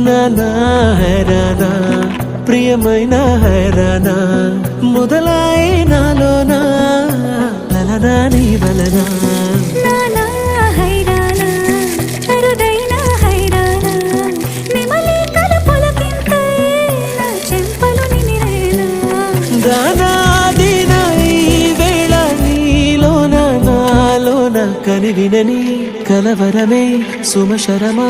నానా హైరానా ప్రియమైన హైరానా మొదలాయి నాలోనా లలనా నీ వలనా నానా హైరానా అరుదైన హైరానా నిమలి కలుపులకింతే నా చెంపలు నిమిరేనా దానా దీనా ఈ వేళ నీలోన నాలోన కనివినని కలవరమే సుమశరమా